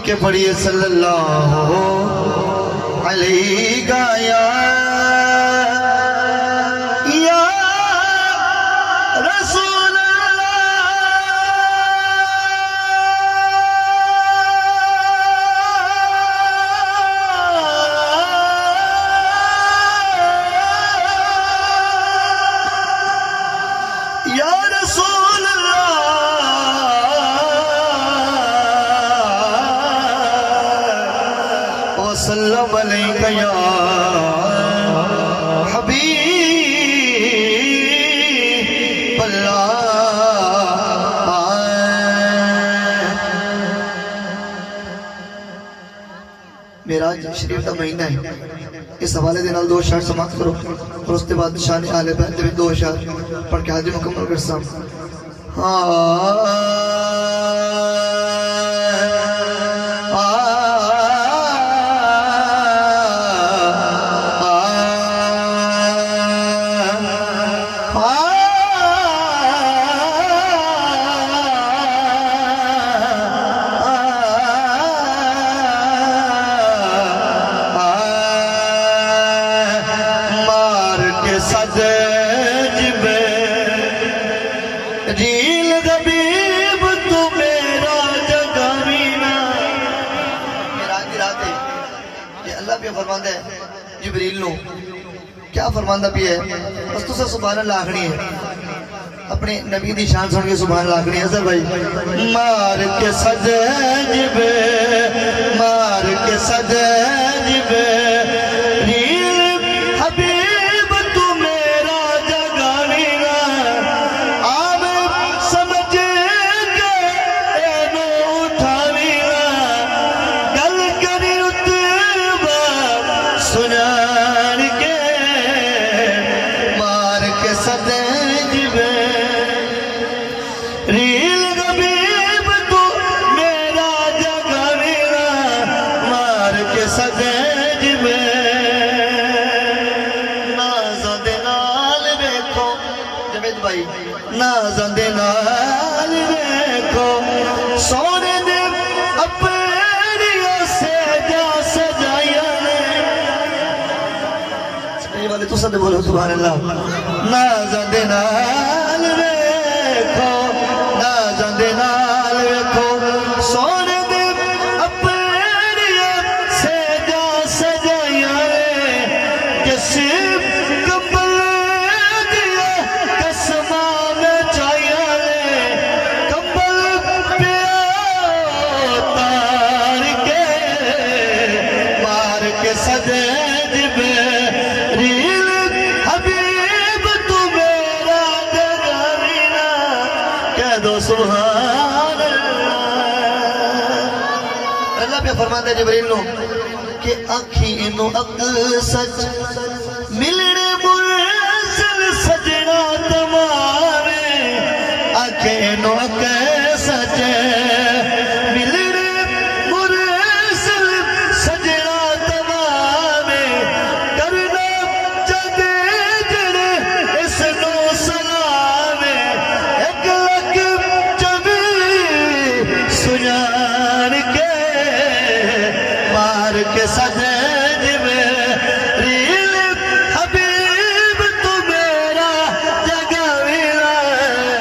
के पढ़िए सल्लल्लाहु अलैहि या रसूल अल्लाह, या रसूल अल्लाह, वसल्लम अलैका या हबीब अल्लाह। मेराज शरीफ का महीना है, इस हवाले के नाल दो अशार समाप्त करो और उसके बाद शान आले बैत दे दो अशार पढ़ के हाजिर मुकम्मल कर साम। रील गबीब तू मेरा जगावीना। मेरा की रात है, ये अल्लाह भी फरमांदा है जिब्रील नो, क्या फरमांदा भी है, बस तुझे सुभान अल्लाह आखनी है, अपने नबी दी शान सुन के सुभान अल्लाह आखनी है। अज़र भाई मार के सजबे, मार के सजबे रील गबीब तू मेरा जगावेगा, मार के सदेज में नाज़ां दे नाल देखो जवेद भाई, नाज़ां दे नाल देखो सोने दे अपनियों से जा सजाया ने। ये वाले तो सद बोलो सुभान अल्लाह। नाज़ां दे नाल देखो, नाज़ां दे नाल देखो सोने दे अपनियों से जा सजाया ने। जिस कबल दिया कसमां में चाया ने, कबल पे तार के मार के सदेज में रील हबीब तू मेरा जगावीना। कह दो सुभान अल्लाह। अल्लाह पे फरमाते जिब्रील नो कि आखी इनो अक सच मिलने मुरसल सजना तमारे, आखे इनो अक